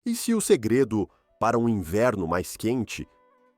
E se o segredo para um inverno mais quente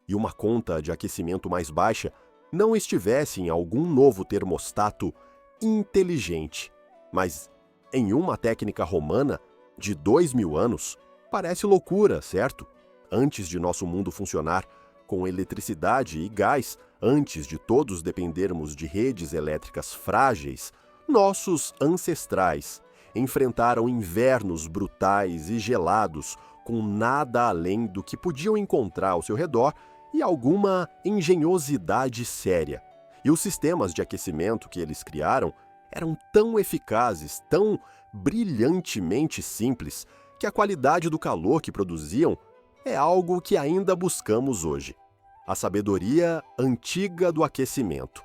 e uma conta de aquecimento mais baixa não estivesse em algum novo termostato inteligente, mas em uma técnica romana de 2000 anos? Parece loucura, certo? Antes de nosso mundo funcionar com eletricidade e gás, antes de todos dependermos de redes elétricas frágeis, nossos ancestrais enfrentaram invernos brutais e gelados com nada além do que podiam encontrar ao seu redor e alguma engenhosidade séria. E os sistemas de aquecimento que eles criaram eram tão eficazes, tão brilhantemente simples, que a qualidade do calor que produziam é algo que ainda buscamos hoje. A sabedoria antiga do aquecimento.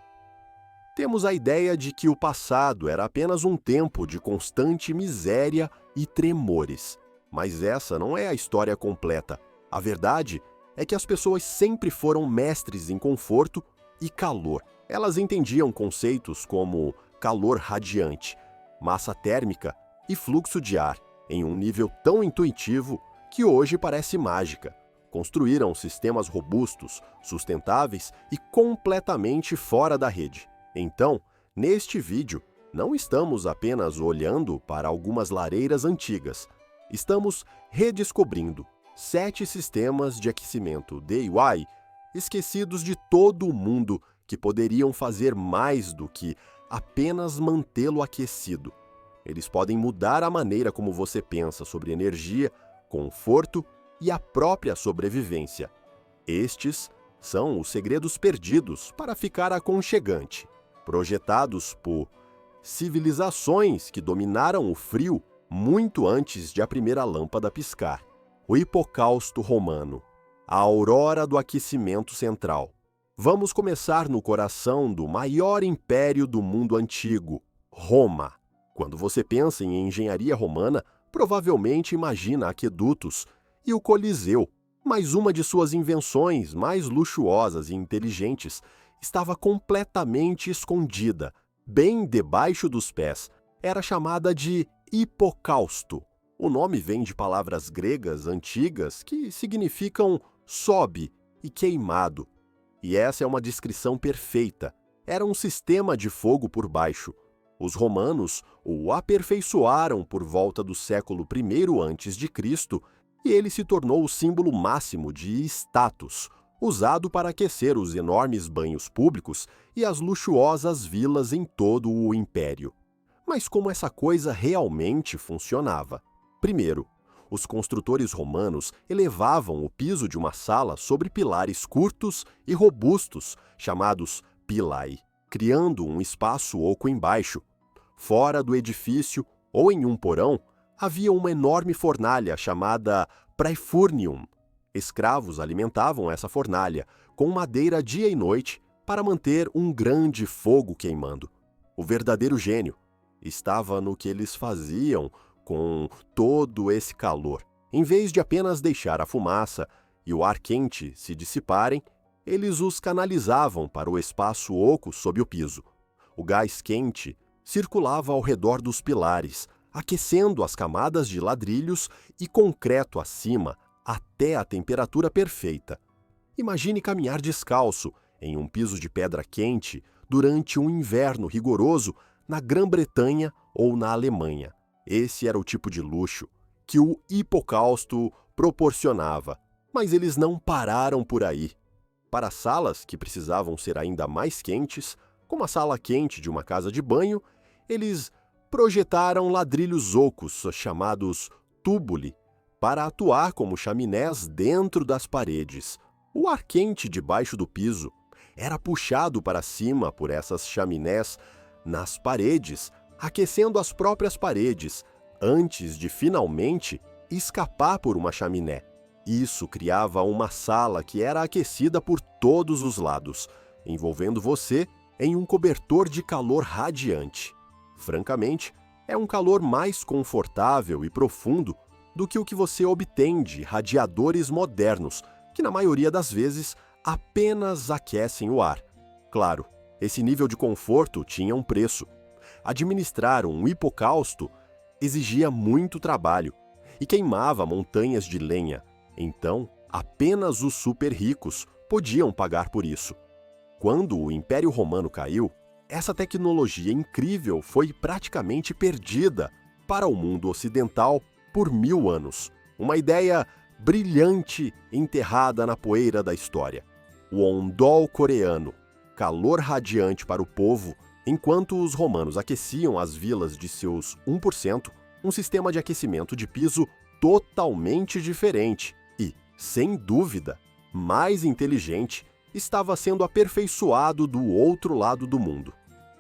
Temos a ideia de que o passado era apenas um tempo de constante miséria e tremores. Mas essa não é a história completa. A verdade é que as pessoas sempre foram mestres em conforto e calor. Elas entendiam conceitos como calor radiante, massa térmica e fluxo de ar em um nível tão intuitivo que hoje parece mágica. Construíram sistemas robustos, sustentáveis e completamente fora da rede. Então, neste vídeo, não estamos apenas olhando para algumas lareiras antigas. Estamos redescobrindo 7 sistemas de aquecimento DIY esquecidos de todo o mundo que poderiam fazer mais do que apenas mantê-lo aquecido. Eles podem mudar a maneira como você pensa sobre energia, conforto e a própria sobrevivência. Estes são os segredos perdidos para ficar aconchegante, projetados por civilizações que dominaram o frio muito antes de a primeira lâmpada piscar. O hipocausto romano, a aurora do aquecimento central. Vamos começar no coração do maior império do mundo antigo, Roma. Quando você pensa em engenharia romana, provavelmente imagina aquedutos e o Coliseu, mas uma de suas invenções mais luxuosas e inteligentes estava completamente escondida, bem debaixo dos pés. Era chamada de hipocausto. O nome vem de palavras gregas antigas que significam sobe e queimado. E essa é uma descrição perfeita. Era um sistema de fogo por baixo. Os romanos o aperfeiçoaram por volta do século I a.C. e ele se tornou o símbolo máximo de status, usado para aquecer os enormes banhos públicos e as luxuosas vilas em todo o império. Mas como essa coisa realmente funcionava? Primeiro, os construtores romanos elevavam o piso de uma sala sobre pilares curtos e robustos, chamados pilae, criando um espaço oco embaixo. Fora do edifício, ou em um porão, havia uma enorme fornalha chamada praefurnium. Escravos alimentavam essa fornalha com madeira dia e noite para manter um grande fogo queimando. O verdadeiro gênio estava no que eles faziam com todo esse calor. Em vez de apenas deixar a fumaça e o ar quente se dissiparem, eles os canalizavam para o espaço oco sob o piso. O gás quente circulava ao redor dos pilares, aquecendo as camadas de ladrilhos e concreto acima até a temperatura perfeita. Imagine caminhar descalço em um piso de pedra quente durante um inverno rigoroso na Grã-Bretanha ou na Alemanha. Esse era o tipo de luxo que o hipocausto proporcionava. Mas eles não pararam por aí. Para salas que precisavam ser ainda mais quentes, como a sala quente de uma casa de banho, eles projetaram ladrilhos ocos, chamados túbuli, para atuar como chaminés dentro das paredes. O ar quente debaixo do piso era puxado para cima por essas chaminés nas paredes, aquecendo as próprias paredes, antes de finalmente escapar por uma chaminé. Isso criava uma sala que era aquecida por todos os lados, envolvendo você em um cobertor de calor radiante. Francamente, é um calor mais confortável e profundo do que o que você obtém de radiadores modernos, que na maioria das vezes apenas aquecem o ar. Claro, esse nível de conforto tinha um preço. Administrar um hipocausto exigia muito trabalho, e queimava montanhas de lenha. Então, apenas os super ricos podiam pagar por isso. Quando o Império Romano caiu, essa tecnologia incrível foi praticamente perdida para o mundo ocidental por 1000 anos. Uma ideia brilhante enterrada na poeira da história. O ondol coreano, calor radiante para o povo, enquanto os romanos aqueciam as vilas de seus 1%, um sistema de aquecimento de piso totalmente diferente e, sem dúvida, mais inteligente, estava sendo aperfeiçoado do outro lado do mundo.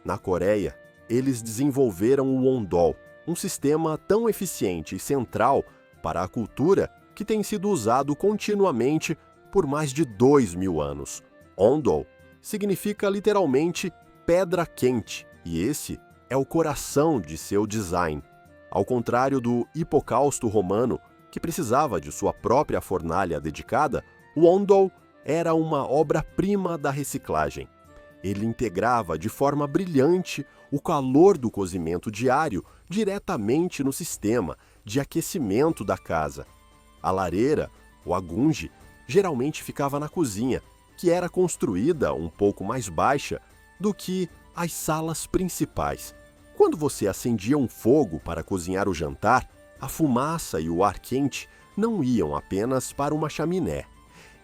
Na Coreia, eles desenvolveram o ondol, um sistema tão eficiente e central para a cultura que tem sido usado continuamente por mais de 2000 anos. Ondol significa literalmente pedra quente, e esse é o coração de seu design. Ao contrário do hipocausto romano, que precisava de sua própria fornalha dedicada, o ondol era uma obra-prima da reciclagem. Ele integrava de forma brilhante o calor do cozimento diário diretamente no sistema de aquecimento da casa. A lareira, o agunge, geralmente ficava na cozinha, que era construída um pouco mais baixa do que as salas principais. Quando você acendia um fogo para cozinhar o jantar, a fumaça e o ar quente não iam apenas para uma chaminé.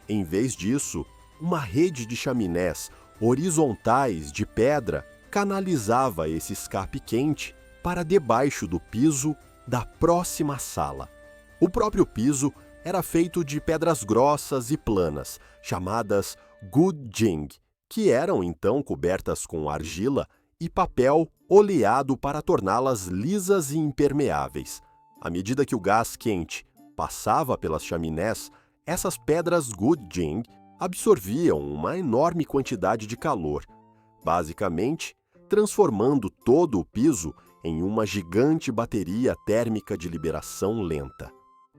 Em vez disso, uma rede de chaminés horizontais de pedra canalizava esse escape quente para debaixo do piso da próxima sala. O próprio piso era feito de pedras grossas e planas, chamadas gudjing, que eram então cobertas com argila e papel oleado para torná-las lisas e impermeáveis. À medida que o gás quente passava pelas chaminés, essas pedras gudjing absorviam uma enorme quantidade de calor, basicamente transformando todo o piso em uma gigante bateria térmica de liberação lenta.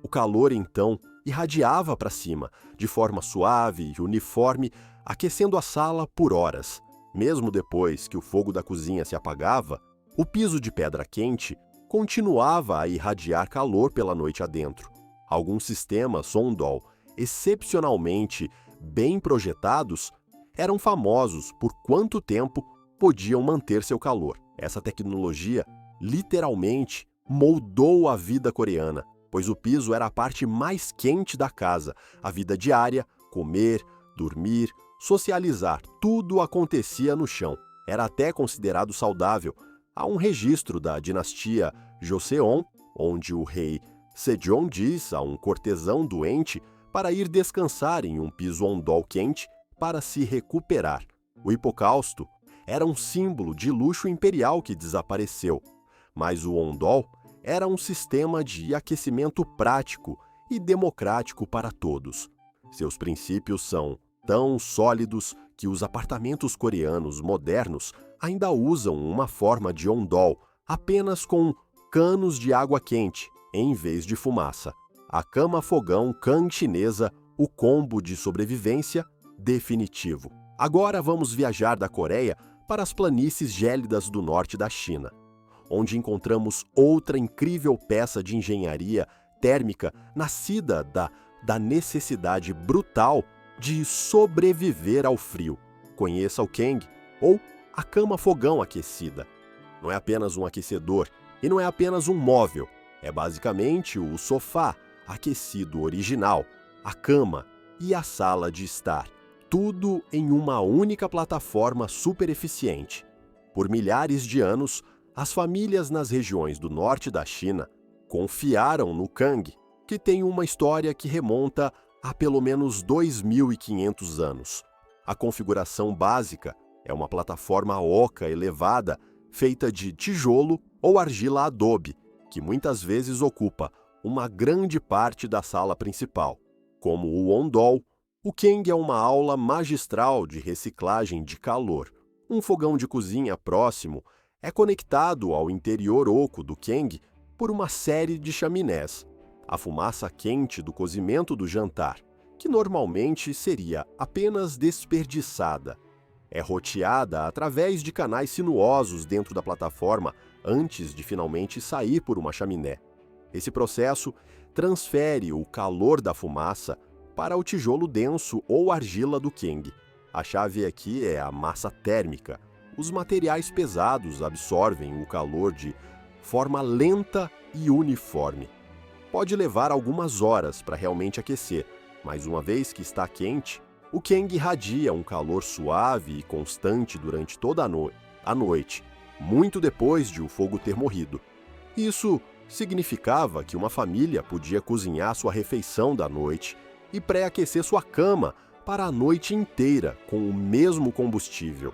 O calor, então, irradiava para cima, de forma suave e uniforme, aquecendo a sala por horas. Mesmo depois que o fogo da cozinha se apagava, o piso de pedra quente continuava a irradiar calor pela noite adentro. Alguns sistemas ondol excepcionalmente bem projetados eram famosos por quanto tempo podiam manter seu calor. Essa tecnologia literalmente moldou a vida coreana, pois o piso era a parte mais quente da casa. A vida diária, comer, dormir, socializar, tudo acontecia no chão. Era até considerado saudável. Há um registro da dinastia Joseon, onde o rei Sejong diz a um cortesão doente para ir descansar em um piso ondol quente para se recuperar. O hipocausto era um símbolo de luxo imperial que desapareceu, mas o ondol era um sistema de aquecimento prático e democrático para todos. Seus princípios são tão sólidos que os apartamentos coreanos modernos ainda usam uma forma de ondol apenas com canos de água quente, em vez de fumaça. A cama-fogão Kang chinesa, o combo de sobrevivência definitivo. Agora vamos viajar da Coreia para as planícies gélidas do norte da China, onde encontramos outra incrível peça de engenharia térmica nascida da necessidade brutal de sobreviver ao frio. Conheça o Kang, ou a cama-fogão aquecida. Não é apenas um aquecedor e não é apenas um móvel, é basicamente o sofá aquecido original, a cama e a sala de estar. Tudo em uma única plataforma super eficiente. Por milhares de anos, as famílias nas regiões do norte da China confiaram no Kang, que tem uma história que remonta a pelo menos 2.500 anos. A configuração básica é uma plataforma oca elevada feita de tijolo ou argila adobe, que muitas vezes ocupa uma grande parte da sala principal. Como o ondol, o Kang é uma aula magistral de reciclagem de calor. Um fogão de cozinha próximo é conectado ao interior oco do Kang por uma série de chaminés. A fumaça quente do cozimento do jantar, que normalmente seria apenas desperdiçada, é roteada através de canais sinuosos dentro da plataforma antes de finalmente sair por uma chaminé. Esse processo transfere o calor da fumaça para o tijolo denso ou argila do Keng. A chave aqui é a massa térmica. Os materiais pesados absorvem o calor de forma lenta e uniforme. Pode levar algumas horas para realmente aquecer, mas uma vez que está quente, o Keng irradia um calor suave e constante durante toda a noite, muito depois de o fogo ter morrido. Isso significava que uma família podia cozinhar sua refeição da noite e pré-aquecer sua cama para a noite inteira com o mesmo combustível.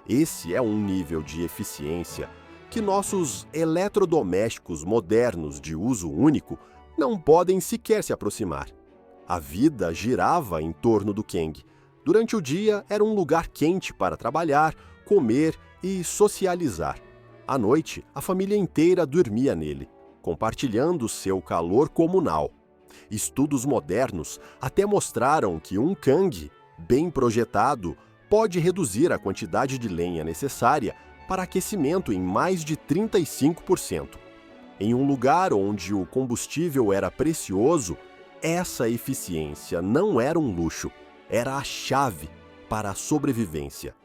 Esse é um nível de eficiência que nossos eletrodomésticos modernos de uso único não podem sequer se aproximar. A vida girava em torno do Keng. Durante o dia era um lugar quente para trabalhar, comer e socializar. À noite, a família inteira dormia nele, compartilhando seu calor comunal. Estudos modernos até mostraram que um Keng bem projetado pode reduzir a quantidade de lenha necessária para aquecimento em mais de 35%. Em um lugar onde o combustível era precioso, essa eficiência não era um luxo, era a chave para a sobrevivência.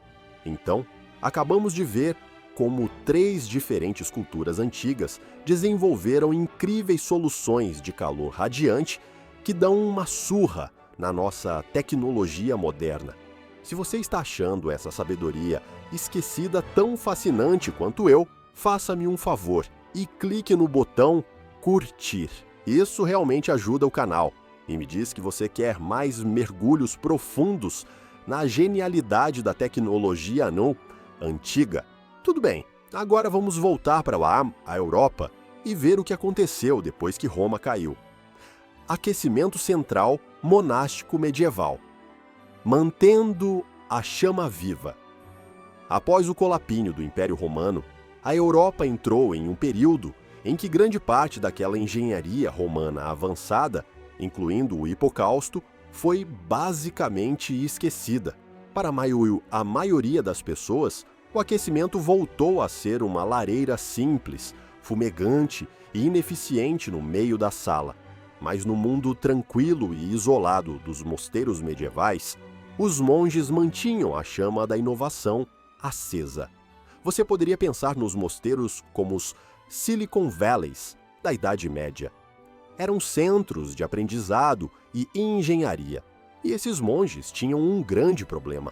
Então, acabamos de ver como 3 diferentes culturas antigas desenvolveram incríveis soluções de calor radiante que dão uma surra na nossa tecnologia moderna. Se você está achando essa sabedoria esquecida tão fascinante quanto eu, faça-me um favor e clique no botão curtir. Isso realmente ajuda o canal e me diz que você quer mais mergulhos profundos na genialidade da tecnologia não antiga. Tudo bem, agora vamos voltar para a Europa e ver o que aconteceu depois que Roma caiu. Aquecimento central monástico medieval. Mantendo a chama viva. Após o colapínio do Império Romano, a Europa entrou em um período em que grande parte daquela engenharia romana avançada, incluindo o hipocausto, foi basicamente esquecida. Para a maioria das pessoas, o aquecimento voltou a ser uma lareira simples, fumegante e ineficiente no meio da sala. Mas no mundo tranquilo e isolado dos mosteiros medievais, os monges mantinham a chama da inovação acesa. Você poderia pensar nos mosteiros como os Silicon Valleys da Idade Média. Eram centros de aprendizado e engenharia, e esses monges tinham um grande problema.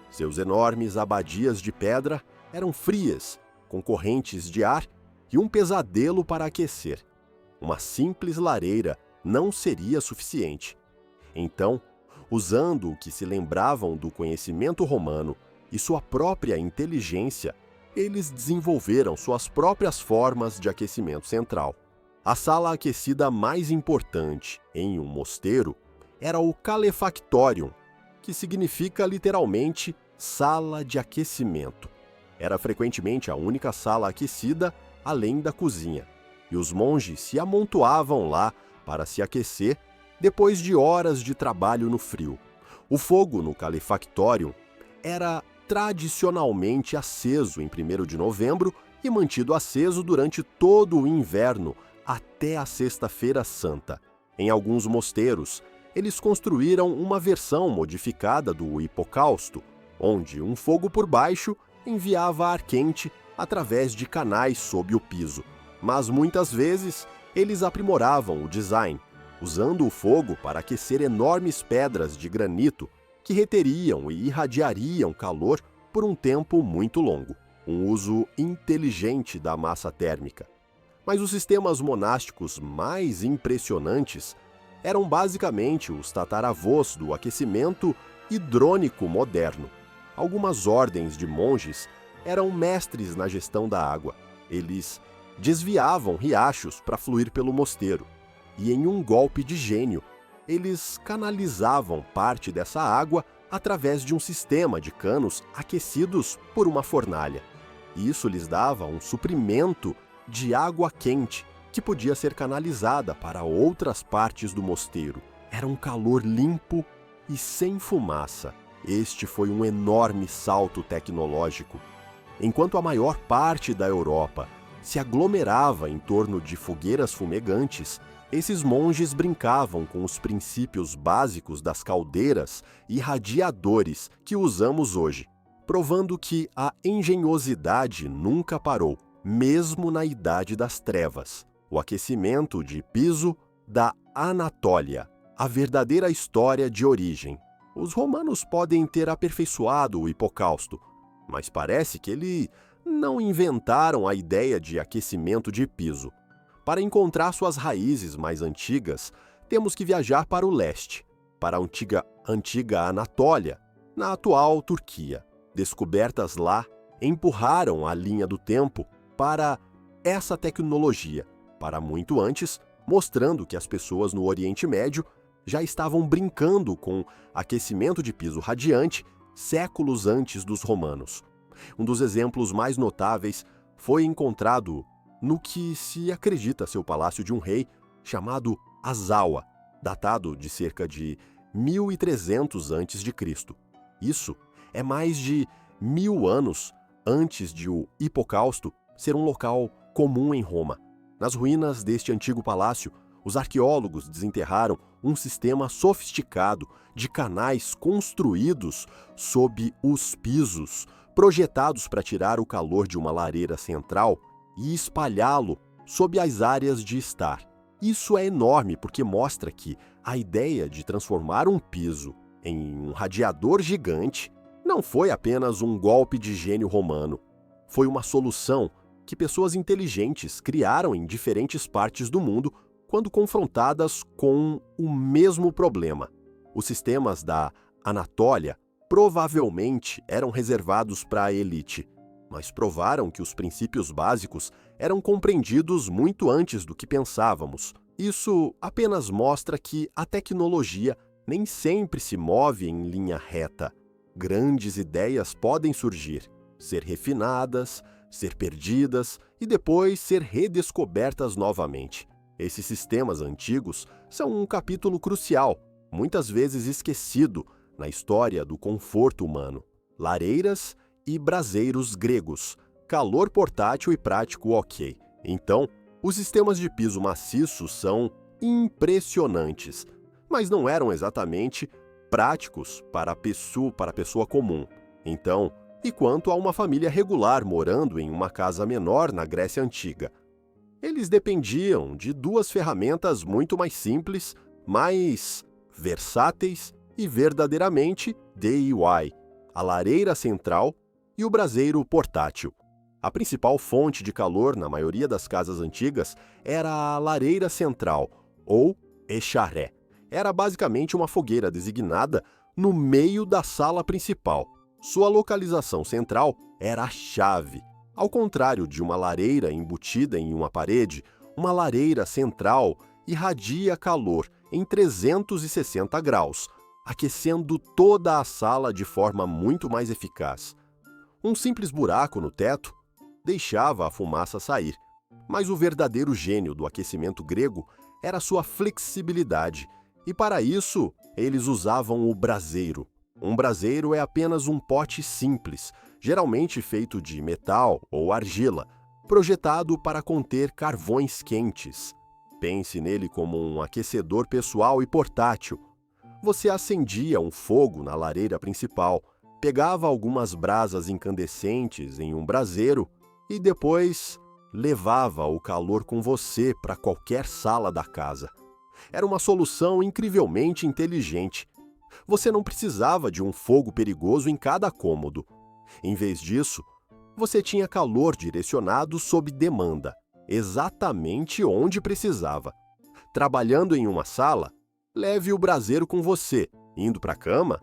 Seus enormes abadias de pedra eram frias, com correntes de ar e um pesadelo para aquecer. Uma simples lareira não seria suficiente. Então, usando o que se lembravam do conhecimento romano e sua própria inteligência, eles desenvolveram suas próprias formas de aquecimento central. A sala aquecida mais importante em um mosteiro era o calefactorium, que significa literalmente sala de aquecimento. Era frequentemente a única sala aquecida além da cozinha, e os monges se amontoavam lá para se aquecer depois de horas de trabalho no frio. O fogo no calefactorium era tradicionalmente aceso em 1º de novembro e mantido aceso durante todo o inverno até a Sexta-feira Santa. Em alguns mosteiros, eles construíram uma versão modificada do hipocausto, onde um fogo por baixo enviava ar quente através de canais sob o piso. Mas muitas vezes, eles aprimoravam o design, usando o fogo para aquecer enormes pedras de granito que reteriam e irradiariam calor por um tempo muito longo. Um uso inteligente da massa térmica. Mas os sistemas monásticos mais impressionantes eram basicamente os tataravôs do aquecimento hidrônico moderno. Algumas ordens de monges eram mestres na gestão da água. Eles desviavam riachos para fluir pelo mosteiro, e em um golpe de gênio, eles canalizavam parte dessa água através de um sistema de canos aquecidos por uma fornalha. Isso lhes dava um suprimento de água quente que podia ser canalizada para outras partes do mosteiro. Era um calor limpo e sem fumaça. Este foi um enorme salto tecnológico. Enquanto a maior parte da Europa se aglomerava em torno de fogueiras fumegantes, Esses monges brincavam com os princípios básicos das caldeiras e radiadores que usamos hoje, provando que a engenhosidade nunca parou, mesmo na Idade das Trevas. O aquecimento de piso da Anatólia, a verdadeira história de origem. Os romanos podem ter aperfeiçoado o hipocausto, mas parece que eles não inventaram a ideia de aquecimento de piso. Para encontrar suas raízes mais antigas, temos que viajar para o leste, para a antiga Anatólia, na atual Turquia. Descobertas lá empurraram a linha do tempo para essa tecnologia, para muito antes, mostrando que as pessoas no Oriente Médio já estavam brincando com aquecimento de piso radiante séculos antes dos romanos. Um dos exemplos mais notáveis foi encontrado no que se acredita ser o palácio de um rei chamado Azawa, datado de cerca de 1300 a.C. Isso é mais de 1000 anos antes de o Hipocausto ser um local comum em Roma. Nas ruínas deste antigo palácio, os arqueólogos desenterraram um sistema sofisticado de canais construídos sob os pisos, projetados para tirar o calor de uma lareira central e espalhá-lo sob as áreas de estar. Isso é enorme porque mostra que a ideia de transformar um piso em um radiador gigante não foi apenas um golpe de gênio romano. Foi uma solução que pessoas inteligentes criaram em diferentes partes do mundo quando confrontadas com o mesmo problema. Os sistemas da Anatólia provavelmente eram reservados para a elite, mas provaram que os princípios básicos eram compreendidos muito antes do que pensávamos. Isso apenas mostra que a tecnologia nem sempre se move em linha reta. Grandes ideias podem surgir, ser refinadas, ser perdidas e depois ser redescobertas novamente. Esses sistemas antigos são um capítulo crucial, muitas vezes esquecido, na história do conforto humano. Lareiras e braseiros gregos, calor portátil e prático ok. Então, os sistemas de piso maciço são impressionantes, mas não eram exatamente práticos para a pessoa comum. Então, e quanto a uma família regular morando em uma casa menor na Grécia Antiga? Eles dependiam de duas ferramentas muito mais simples, mais versáteis e verdadeiramente DIY: a lareira central e o braseiro portátil. A principal fonte de calor na maioria das casas antigas era a lareira central, ou echaré. Era basicamente uma fogueira designada no meio da sala principal. Sua localização central era a chave. Ao contrário de uma lareira embutida em uma parede, uma lareira central irradia calor em 360 graus, aquecendo toda a sala de forma muito mais eficaz. Um simples buraco no teto deixava a fumaça sair, mas o verdadeiro gênio do aquecimento grego era sua flexibilidade, e para isso eles usavam o braseiro. Um braseiro é apenas um pote simples, geralmente feito de metal ou argila, projetado para conter carvões quentes. Pense nele como um aquecedor pessoal e portátil. Você acendia um fogo na lareira principal, pegava algumas brasas incandescentes em um braseiro e depois levava o calor com você para qualquer sala da casa. Era uma solução incrivelmente inteligente. Você não precisava de um fogo perigoso em cada cômodo. Em vez disso, você tinha calor direcionado sob demanda, exatamente onde precisava. Trabalhando em uma sala, leve o braseiro com você. Indo para a cama,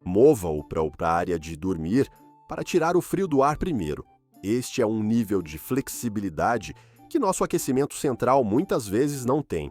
mova-o para a área de dormir para tirar o frio do ar primeiro. Este é um nível de flexibilidade que nosso aquecimento central muitas vezes não tem.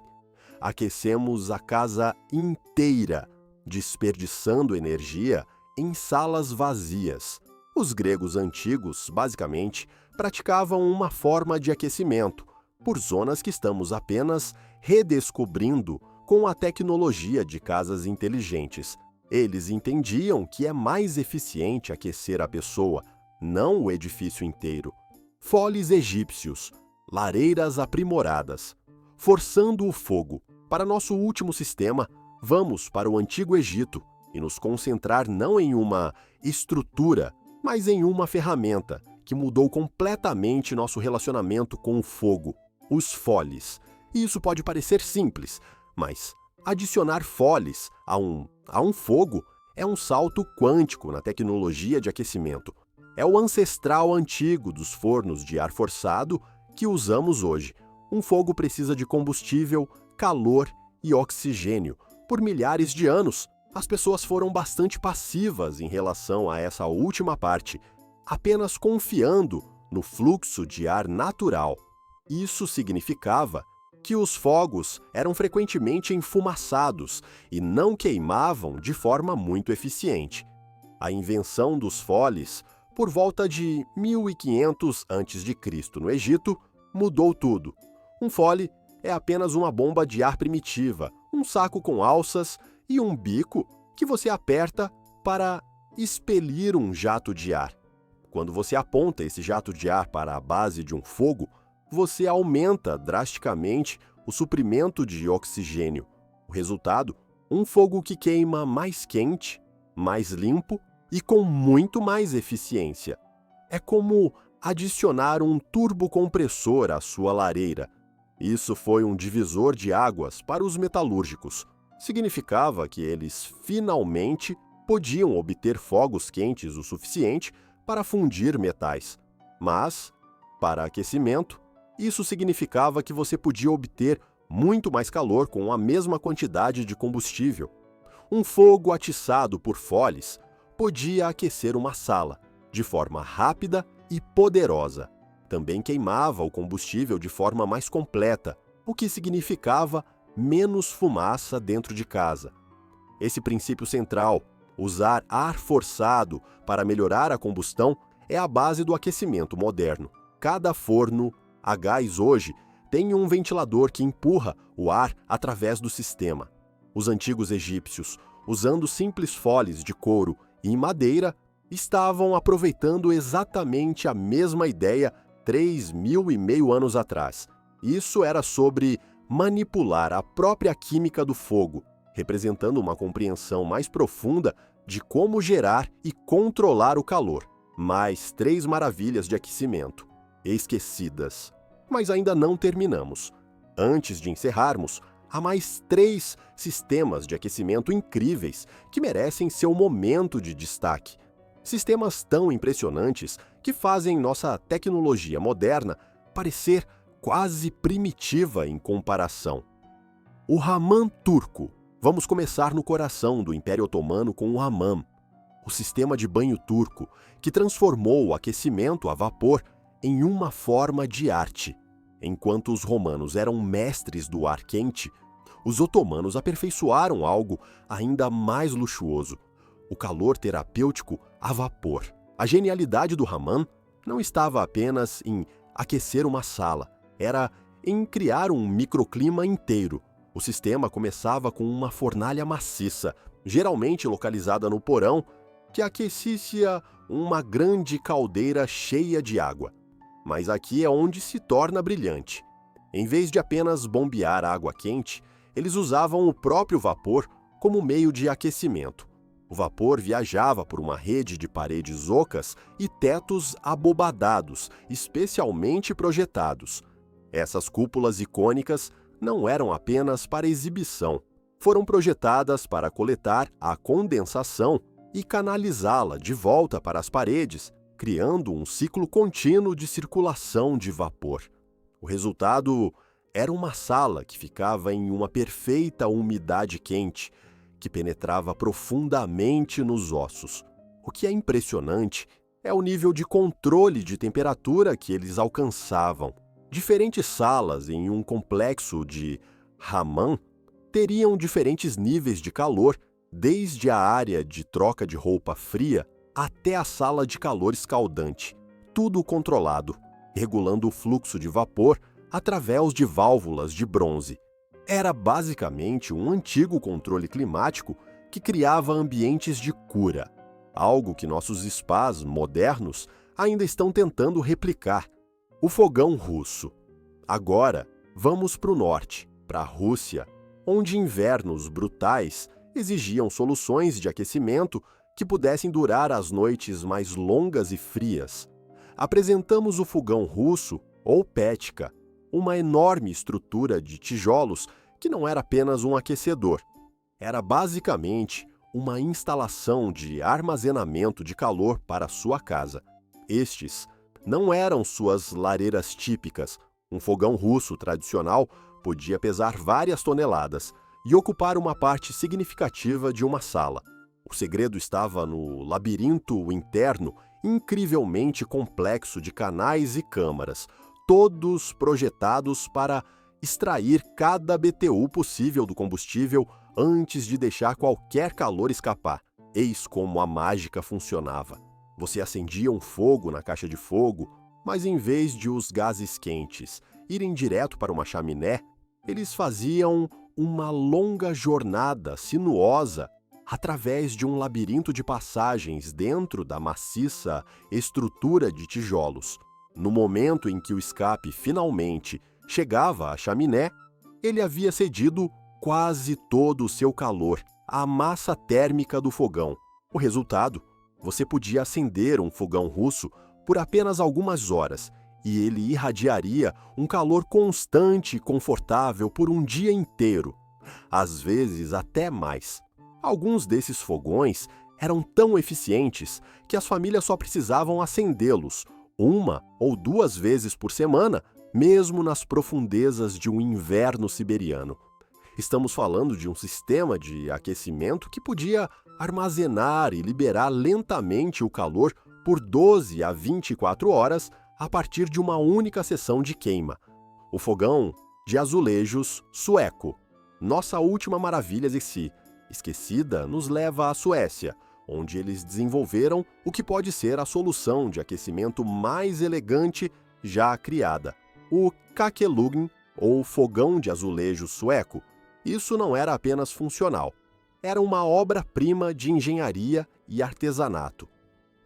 Aquecemos a casa inteira, desperdiçando energia em salas vazias. Os gregos antigos, basicamente, praticavam uma forma de aquecimento por zonas que estamos apenas redescobrindo com a tecnologia de casas inteligentes. Eles entendiam que é mais eficiente aquecer a pessoa, não o edifício inteiro. Foles egípcios, lareiras aprimoradas. forçando o fogo. Para nosso último sistema, vamos para o Antigo Egito e nos concentrar não em uma estrutura, mas em uma ferramenta que mudou completamente nosso relacionamento com o fogo, os foles. E isso pode parecer simples, mas adicionar foles a um fogo é um salto quântico na tecnologia de aquecimento. É o ancestral antigo dos fornos de ar forçado que usamos hoje. Um fogo precisa de combustível, calor e oxigênio. Por milhares de anos, as pessoas foram bastante passivas em relação a essa última parte, apenas confiando no fluxo de ar natural. Isso significava que os fogos eram frequentemente enfumaçados e não queimavam de forma muito eficiente. A invenção dos foles, por volta de 1500 a.C. no Egito, mudou tudo. Um fole é apenas uma bomba de ar primitiva, um saco com alças e um bico que você aperta para expelir um jato de ar. Quando você aponta esse jato de ar para a base de um fogo, você aumenta drasticamente o suprimento de oxigênio. O resultado, um fogo que queima mais quente, mais limpo e com muito mais eficiência. É como adicionar um turbocompressor à sua lareira. Isso foi um divisor de águas para os metalúrgicos. Significava que eles finalmente podiam obter fogos quentes o suficiente para fundir metais. Mas, para aquecimento, isso significava que você podia obter muito mais calor com a mesma quantidade de combustível. Um fogo atiçado por foles podia aquecer uma sala de forma rápida e poderosa. Também queimava o combustível de forma mais completa, o que significava menos fumaça dentro de casa. Esse princípio central, usar ar forçado para melhorar a combustão, é a base do aquecimento moderno. Cada forno a gás hoje tem um ventilador que empurra o ar através do sistema. Os antigos egípcios, usando simples foles de couro e madeira, estavam aproveitando exatamente a mesma ideia 3.500 anos atrás. Isso era sobre manipular a própria química do fogo, representando uma compreensão mais profunda de como gerar e controlar o calor. Mais 3 maravilhas de aquecimento, esquecidas. Mas ainda não terminamos. Antes de encerrarmos, há mais 3 sistemas de aquecimento incríveis que merecem seu momento de destaque. Sistemas tão impressionantes que fazem nossa tecnologia moderna parecer quase primitiva em comparação. O Hammam turco. Vamos começar no coração do Império Otomano com o Hammam, o sistema de banho turco que transformou o aquecimento a vapor em uma forma de arte. Enquanto os romanos eram mestres do ar quente, os otomanos aperfeiçoaram algo ainda mais luxuoso: o calor terapêutico a vapor. A genialidade do Hammam não estava apenas em aquecer uma sala, era em criar um microclima inteiro. O sistema começava com uma fornalha maciça, geralmente localizada no porão, que aquecia uma grande caldeira cheia de água. Mas aqui é onde se torna brilhante. Em vez de apenas bombear água quente, eles usavam o próprio vapor como meio de aquecimento. O vapor viajava por uma rede de paredes ocas e tetos abobadados, especialmente projetados. Essas cúpulas icônicas não eram apenas para exibição. Foram projetadas para coletar a condensação e canalizá-la de volta para as paredes, criando um ciclo contínuo de circulação de vapor. O resultado era uma sala que ficava em uma perfeita umidade quente, que penetrava profundamente nos ossos. O que é impressionante é o nível de controle de temperatura que eles alcançavam. Diferentes salas em um complexo de Hammam teriam diferentes níveis de calor, desde a área de troca de roupa fria até a sala de calor escaldante. Tudo controlado, regulando o fluxo de vapor através de válvulas de bronze. Era basicamente um antigo controle climático que criava ambientes de cura, algo que nossos spas modernos ainda estão tentando replicar. O fogão russo. Agora, Vamos para o norte, para a Rússia, onde invernos brutais exigiam soluções de aquecimento que pudessem durar as noites mais longas e frias. Apresentamos o fogão russo, ou Petka, uma enorme estrutura de tijolos que não era apenas um aquecedor. Era basicamente uma instalação de armazenamento de calor para sua casa. Estes não eram suas lareiras típicas. Um fogão russo tradicional podia pesar várias toneladas e ocupar uma parte significativa de uma sala. O segredo estava no labirinto interno incrivelmente complexo de canais e câmaras, todos projetados para extrair cada BTU possível do combustível antes de deixar qualquer calor escapar. Eis como a mágica funcionava. Você acendia um fogo na caixa de fogo, mas em vez de os gases quentes irem direto para uma chaminé, eles faziam uma longa jornada sinuosa através de um labirinto de passagens dentro da maciça estrutura de tijolos. No momento em que o escape finalmente chegava à chaminé, ele havia cedido quase todo o seu calor à massa térmica do fogão. O resultado, você podia acender um fogão russo por apenas algumas horas e ele irradiaria um calor constante e confortável por um dia inteiro, às vezes até mais. Alguns desses fogões eram tão eficientes que as famílias só precisavam acendê-los 1 ou 2 vezes por semana, mesmo nas profundezas de um inverno siberiano. Estamos falando de um sistema de aquecimento que podia armazenar e liberar lentamente o calor por 12 a 24 horas a partir de uma única sessão de queima. O fogão de azulejos sueco. Nossa última maravilha esquecida nos leva à Suécia, onde eles desenvolveram o que pode ser a solução de aquecimento mais elegante já criada, o kakelugn, ou fogão de azulejo sueco. Isso não era apenas funcional, era uma obra-prima de engenharia e artesanato.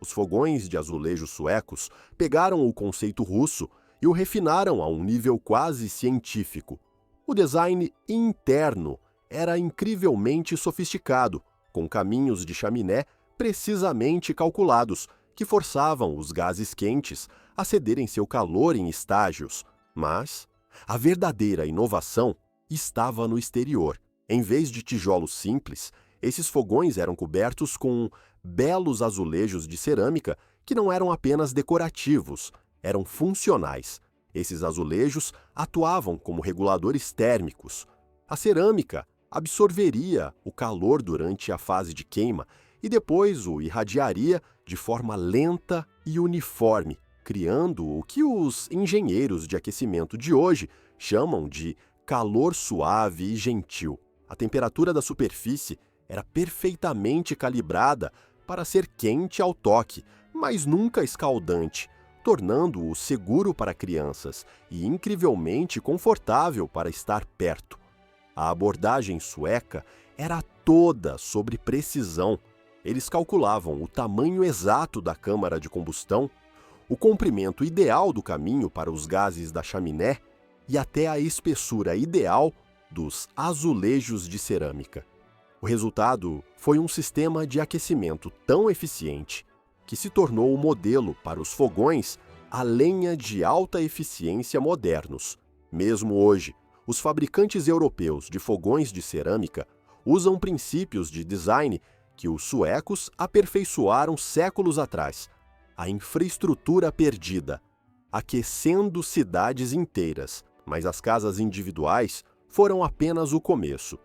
Os fogões de azulejo suecos pegaram o conceito russo e o refinaram a um nível quase científico. O design interno era incrivelmente sofisticado, com caminhos de chaminé precisamente calculados, que forçavam os gases quentes a cederem seu calor em estágios. Mas a verdadeira inovação estava no exterior. Em vez de tijolos simples, esses fogões eram cobertos com belos azulejos de cerâmica que não eram apenas decorativos, eram funcionais. Esses azulejos atuavam como reguladores térmicos. A cerâmica absorveria o calor durante a fase de queima e depois o irradiaria de forma lenta e uniforme, criando o que os engenheiros de aquecimento de hoje chamam de calor suave e gentil. A temperatura da superfície era perfeitamente calibrada para ser quente ao toque, mas nunca escaldante, tornando-o seguro para crianças e incrivelmente confortável para estar perto. A abordagem sueca era toda sobre precisão. Eles calculavam o tamanho exato da câmara de combustão, o comprimento ideal do caminho para os gases da chaminé e até a espessura ideal dos azulejos de cerâmica. O resultado foi um sistema de aquecimento tão eficiente que se tornou o modelo para os fogões a lenha de alta eficiência modernos. Mesmo hoje, os fabricantes europeus de fogões de cerâmica usam princípios de design que os suecos aperfeiçoaram séculos atrás. A infraestrutura perdida, aquecendo cidades inteiras, mas as casas individuais foram apenas o começo.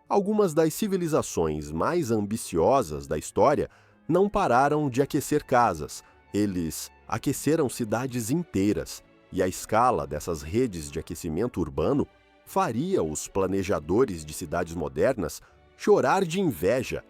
Algumas das civilizações mais ambiciosas da história não pararam de aquecer casas, eles aqueceram cidades inteiras, e a escala dessas redes de aquecimento urbano faria os planejadores de cidades modernas chorar de inveja.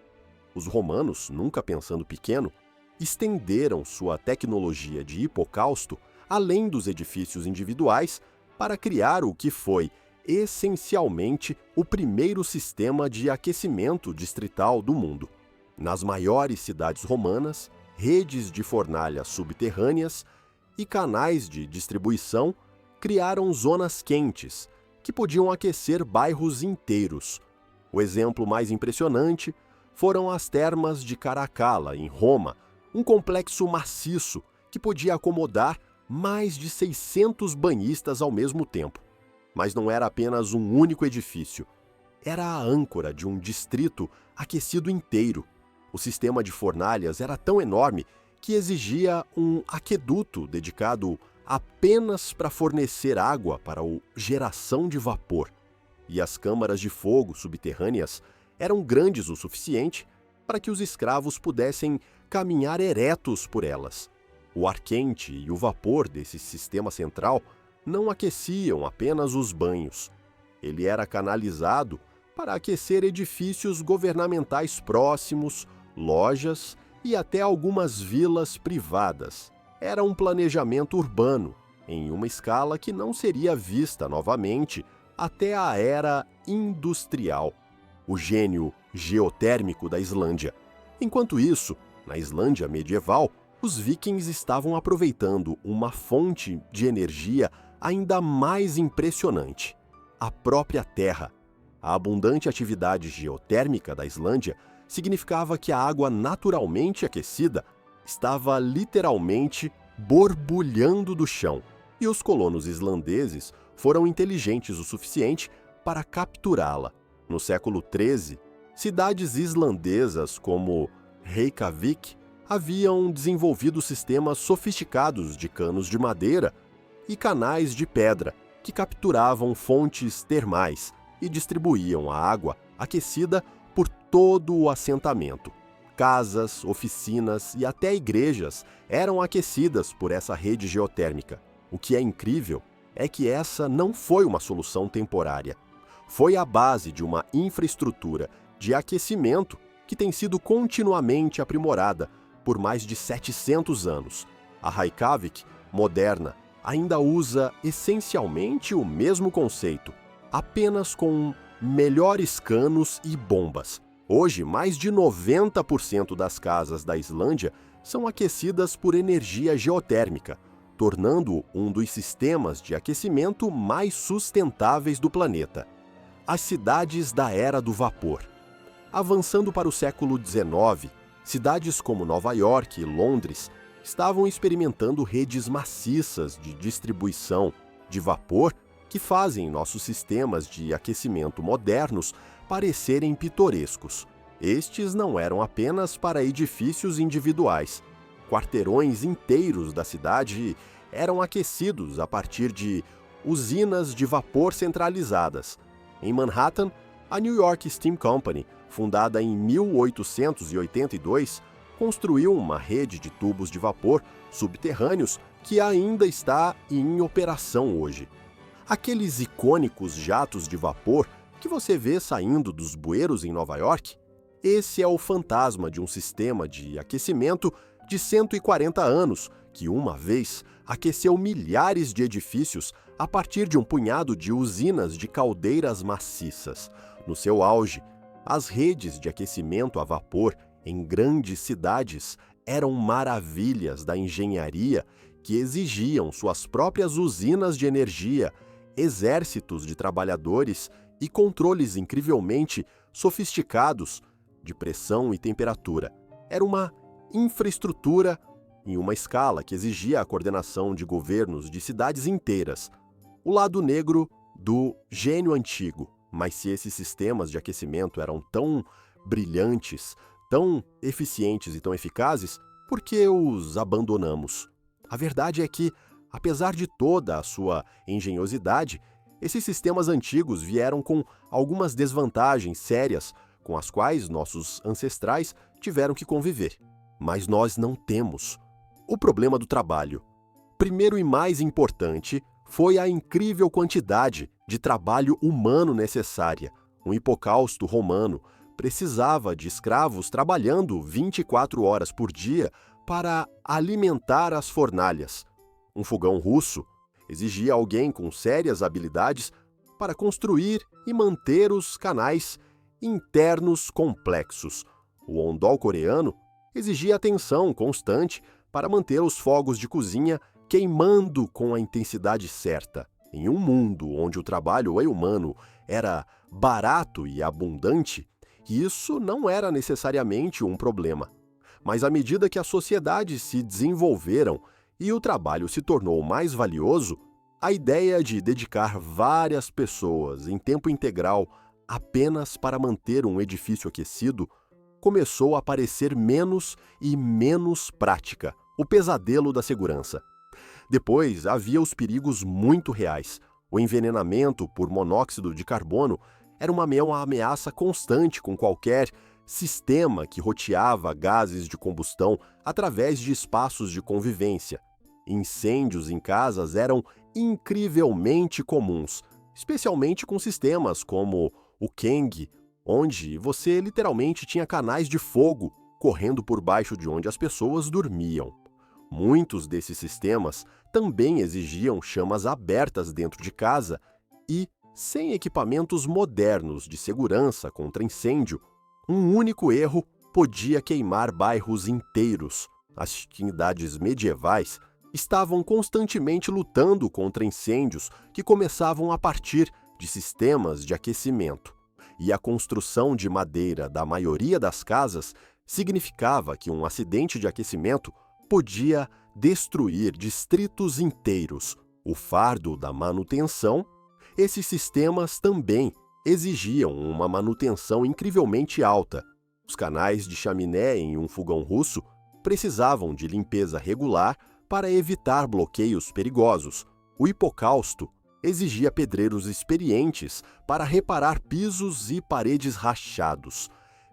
Os romanos, nunca pensando pequeno, estenderam sua tecnologia de hipocausto além dos edifícios individuais para criar o que foi, essencialmente, o primeiro sistema de aquecimento distrital do mundo. Nas maiores cidades romanas, redes de fornalhas subterrâneas e canais de distribuição criaram zonas quentes, que podiam aquecer bairros inteiros. O exemplo mais impressionante foram as termas de Caracalla, em Roma, um complexo maciço que podia acomodar mais de 600 banhistas ao mesmo tempo. Mas não era apenas um único edifício. Era a âncora de um distrito aquecido inteiro. O sistema de fornalhas era tão enorme que exigia um aqueduto dedicado apenas para fornecer água para a geração de vapor. E as câmaras de fogo subterrâneas eram grandes o suficiente para que os escravos pudessem caminhar eretos por elas. O ar quente e o vapor desse sistema central não aqueciam apenas os banhos. Ele era canalizado para aquecer edifícios governamentais próximos, lojas e até algumas vilas privadas. Era um planejamento urbano, em uma escala que não seria vista novamente até a era industrial, o gênio geotérmico da Islândia. Enquanto isso, na Islândia medieval, os vikings estavam aproveitando uma fonte de energia ainda mais impressionante: a própria terra. A abundante atividade geotérmica da Islândia significava que a água naturalmente aquecida estava literalmente borbulhando do chão, e os colonos islandeses foram inteligentes o suficiente para capturá-la. No século XIII, cidades islandesas como Reykjavik haviam desenvolvido sistemas sofisticados de canos de madeira e canais de pedra que capturavam fontes termais e distribuíam a água aquecida por todo o assentamento. Casas, oficinas e até igrejas eram aquecidas por essa rede geotérmica. O que é incrível é que essa não foi uma solução temporária. Foi a base de uma infraestrutura de aquecimento que tem sido continuamente aprimorada por mais de 700 anos. A Reykjavik, moderna, ainda usa essencialmente o mesmo conceito, apenas com melhores canos e bombas. Hoje, mais de 90% das casas da Islândia são aquecidas por energia geotérmica, tornando-o um dos sistemas de aquecimento mais sustentáveis do planeta. As cidades da Era do Vapor. Avançando para o século XIX, cidades como Nova York e Londres estavam experimentando redes maciças de distribuição de vapor que fazem nossos sistemas de aquecimento modernos parecerem pitorescos. Estes não eram apenas para edifícios individuais. Quarteirões inteiros da cidade eram aquecidos a partir de usinas de vapor centralizadas. Em Manhattan, a New York Steam Company, fundada em 1882, construiu uma rede de tubos de vapor subterrâneos que ainda está em operação hoje. Aqueles icônicos jatos de vapor que você vê saindo dos bueiros em Nova York, esse é o fantasma de um sistema de aquecimento de 140 anos que, uma vez, aqueceu milhares de edifícios a partir de um punhado de usinas de caldeiras maciças. No seu auge, as redes de aquecimento a vapor em grandes cidades eram maravilhas da engenharia que exigiam suas próprias usinas de energia, exércitos de trabalhadores e controles incrivelmente sofisticados de pressão e temperatura. Era uma infraestrutura em uma escala que exigia a coordenação de governos de cidades inteiras. O lado negro do gênio antigo. Mas se esses sistemas de aquecimento eram tão brilhantes, tão eficientes e tão eficazes, por que os abandonamos? A verdade é que, apesar de toda a sua engenhosidade, esses sistemas antigos vieram com algumas desvantagens sérias com as quais nossos ancestrais tiveram que conviver. Mas nós não temos. O problema do trabalho. Primeiro e mais importante foi a incrível quantidade de trabalho humano necessária. Um hipocausto romano precisava de escravos trabalhando 24 horas por dia para alimentar as fornalhas. Um fogão russo exigia alguém com sérias habilidades para construir e manter os canais internos complexos. O ondol coreano exigia atenção constante para manter os fogos de cozinha queimando com a intensidade certa. Em um mundo onde o trabalho humano era barato e abundante, isso não era necessariamente um problema. Mas à medida que as sociedades se desenvolveram e o trabalho se tornou mais valioso, a ideia de dedicar várias pessoas em tempo integral apenas para manter um edifício aquecido começou a parecer menos e menos prática, o pesadelo da segurança. Depois, havia os perigos muito reais. O envenenamento por monóxido de carbono era uma ameaça constante com qualquer sistema que roteava gases de combustão através de espaços de convivência. Incêndios em casas eram incrivelmente comuns, especialmente com sistemas como o Keng, onde você literalmente tinha canais de fogo correndo por baixo de onde as pessoas dormiam. Muitos desses sistemas também exigiam chamas abertas dentro de casa e, sem equipamentos modernos de segurança contra incêndio, um único erro podia queimar bairros inteiros. As cidades medievais estavam constantemente lutando contra incêndios que começavam a partir de sistemas de aquecimento. E a construção de madeira da maioria das casas significava que um acidente de aquecimento podia destruir distritos inteiros. O fardo da manutenção, esses sistemas também exigiam uma manutenção incrivelmente alta. Os canais de chaminé em um fogão russo precisavam de limpeza regular para evitar bloqueios perigosos. O hipocausto exigia pedreiros experientes para reparar pisos e paredes rachados.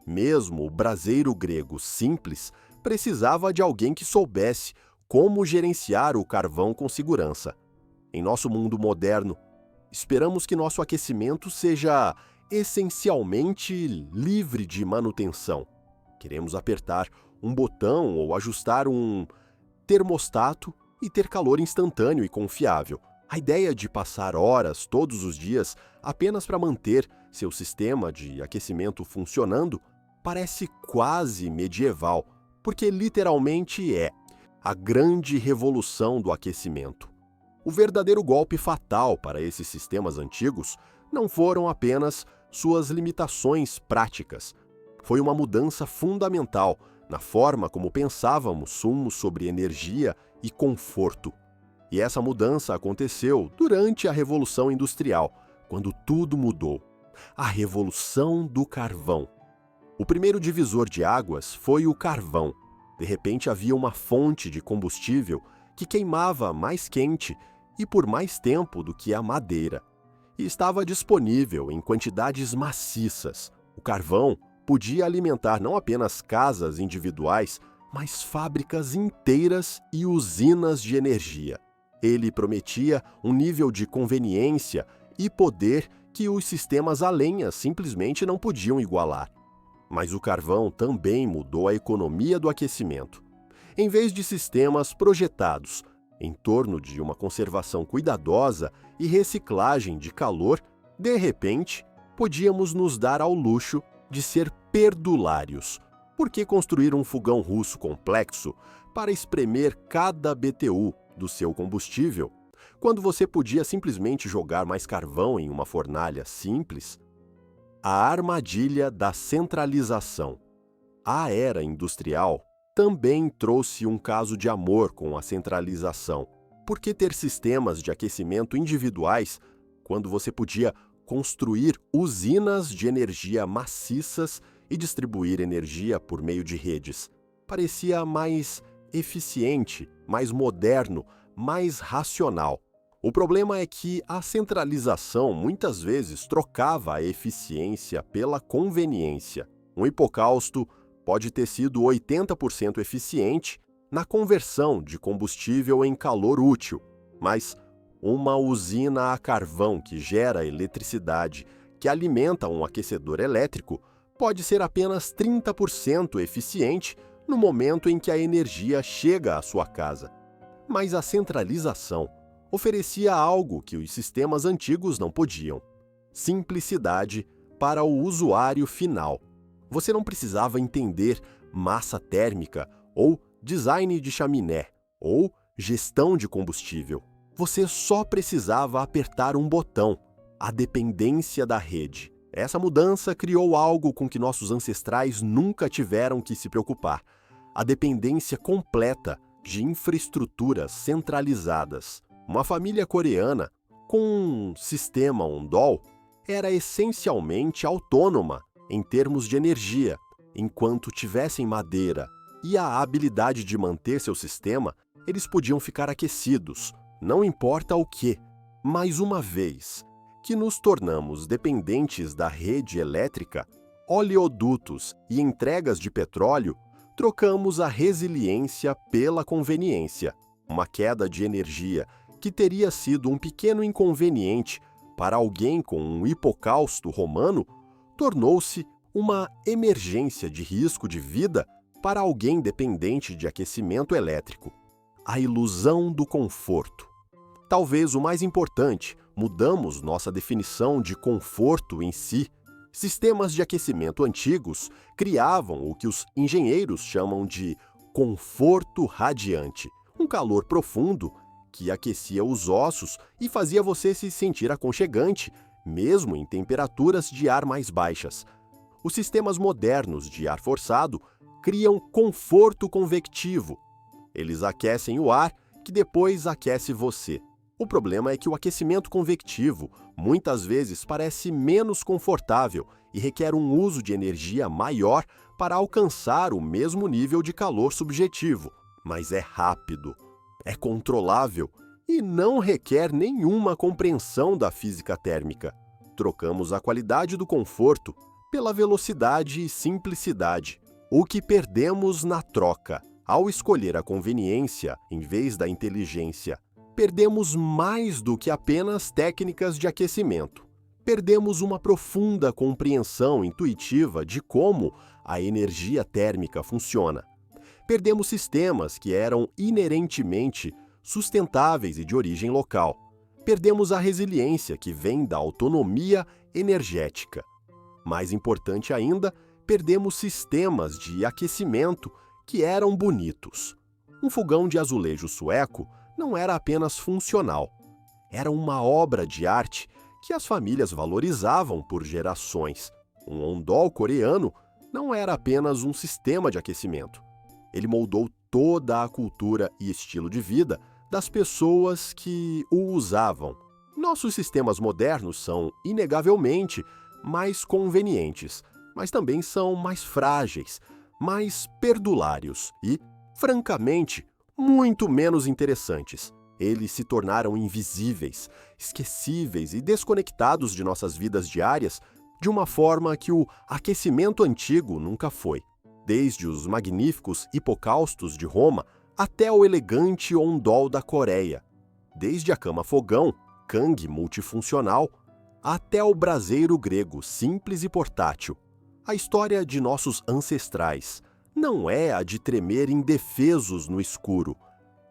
Mesmo o braseiro grego simples precisava de alguém que soubesse como gerenciar o carvão com segurança. Em nosso mundo moderno, esperamos que nosso aquecimento seja essencialmente livre de manutenção. Queremos apertar um botão ou ajustar um termostato e ter calor instantâneo e confiável. A ideia de passar horas todos os dias apenas para manter seu sistema de aquecimento funcionando parece quase medieval, porque literalmente é a grande revolução do aquecimento. O verdadeiro golpe fatal para esses sistemas antigos não foram apenas suas limitações práticas. Foi uma mudança fundamental na forma como pensávamos sobre energia e conforto. E essa mudança aconteceu durante a Revolução Industrial, quando tudo mudou. A Revolução do Carvão. O primeiro divisor de águas foi o carvão. De repente havia uma fonte de combustível que queimava mais quente e por mais tempo do que a madeira. E estava disponível em quantidades maciças. O carvão podia alimentar não apenas casas individuais, mas fábricas inteiras e usinas de energia. Ele prometia um nível de conveniência e poder que os sistemas a lenha simplesmente não podiam igualar. Mas o carvão também mudou a economia do aquecimento. Em vez de sistemas projetados em torno de uma conservação cuidadosa e reciclagem de calor, de repente, podíamos nos dar ao luxo de ser perdulários. Por que construir um fogão russo complexo para espremer cada BTU do seu combustível, quando você podia simplesmente jogar mais carvão em uma fornalha simples? A armadilha da centralização. A era industrial também trouxe um caso de amor com a centralização. Por que ter sistemas de aquecimento individuais quando você podia construir usinas de energia maciças e distribuir energia por meio de redes? Parecia mais eficiente, mais moderno, mais racional. O problema é que a centralização muitas vezes trocava a eficiência pela conveniência. Um hipocausto pode ter sido 80% eficiente na conversão de combustível em calor útil, mas uma usina a carvão que gera eletricidade, que alimenta um aquecedor elétrico, pode ser apenas 30% eficiente no momento em que a energia chega à sua casa. Mas a centralização oferecia algo que os sistemas antigos não podiam: simplicidade para o usuário final. Você não precisava entender massa térmica ou design de chaminé ou gestão de combustível. Você só precisava apertar um botão, a dependência da rede. Essa mudança criou algo com que nossos ancestrais nunca tiveram que se preocupar: a dependência completa de infraestruturas centralizadas. Uma família coreana com um sistema Ondol era essencialmente autônoma em termos de energia. Enquanto tivessem madeira e a habilidade de manter seu sistema, eles podiam ficar aquecidos, não importa o que. Mas uma vez que nos tornamos dependentes da rede elétrica, oleodutos e entregas de petróleo, trocamos a resiliência pela conveniência. Uma queda de energia que teria sido um pequeno inconveniente para alguém com um hipocausto romano, tornou-se uma emergência de risco de vida para alguém dependente de aquecimento elétrico. A ilusão do conforto. Talvez o mais importante, mudamos nossa definição de conforto em si. Sistemas de aquecimento antigos criavam o que os engenheiros chamam de conforto radiante, um calor profundo que aquecia os ossos e fazia você se sentir aconchegante, mesmo em temperaturas de ar mais baixas. Os sistemas modernos de ar forçado criam conforto convectivo. Eles aquecem o ar, que depois aquece você. O problema é que o aquecimento convectivo muitas vezes parece menos confortável e requer um uso de energia maior para alcançar o mesmo nível de calor subjetivo, mas é rápido, é controlável e não requer nenhuma compreensão da física térmica. Trocamos a qualidade do conforto pela velocidade e simplicidade. O que perdemos na troca, ao escolher a conveniência em vez da inteligência, perdemos mais do que apenas técnicas de aquecimento. Perdemos uma profunda compreensão intuitiva de como a energia térmica funciona. Perdemos sistemas que eram inerentemente sustentáveis e de origem local. Perdemos a resiliência que vem da autonomia energética. Mais importante ainda, perdemos sistemas de aquecimento que eram bonitos. Um fogão de azulejo sueco não era apenas funcional, era uma obra de arte que as famílias valorizavam por gerações. Um Ondol coreano não era apenas um sistema de aquecimento. Ele moldou toda a cultura e estilo de vida das pessoas que o usavam. Nossos sistemas modernos são, inegavelmente, mais convenientes, mas também são mais frágeis, mais perdulários e, francamente, muito menos interessantes. Eles se tornaram invisíveis, esquecíveis e desconectados de nossas vidas diárias de uma forma que o aquecimento antigo nunca foi. Desde os magníficos hipocaustos de Roma até o elegante Ondol da Coreia. Desde a cama-fogão, Kang multifuncional, até o braseiro grego simples e portátil. A história de nossos ancestrais não é a de tremer indefesos no escuro.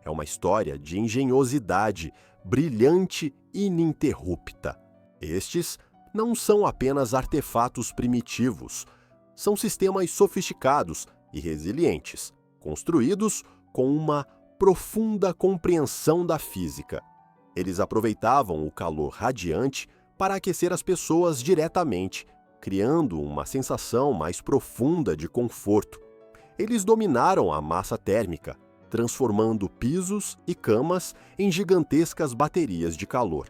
É uma história de engenhosidade brilhante e ininterrupta. Estes não são apenas artefatos primitivos, são sistemas sofisticados e resilientes, construídos com uma profunda compreensão da física. Eles aproveitavam o calor radiante para aquecer as pessoas diretamente, criando uma sensação mais profunda de conforto. Eles dominaram a massa térmica, transformando pisos e camas em gigantescas baterias de calor.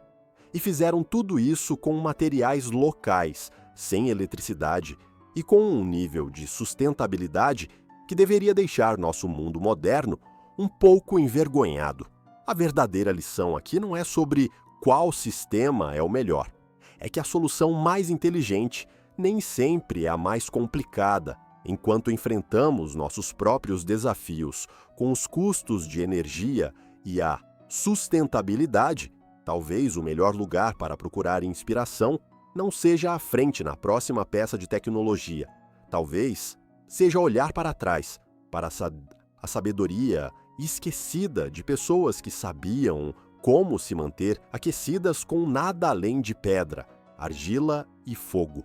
E fizeram tudo isso com materiais locais, sem eletricidade e com um nível de sustentabilidade que deveria deixar nosso mundo moderno um pouco envergonhado. A verdadeira lição aqui não é sobre qual sistema é o melhor. É que a solução mais inteligente nem sempre é a mais complicada. Enquanto enfrentamos nossos próprios desafios com os custos de energia e a sustentabilidade, talvez o melhor lugar para procurar inspiração não seja à frente na próxima peça de tecnologia. Talvez seja olhar para trás, para a sabedoria esquecida de pessoas que sabiam como se manter aquecidas com nada além de pedra, argila e fogo.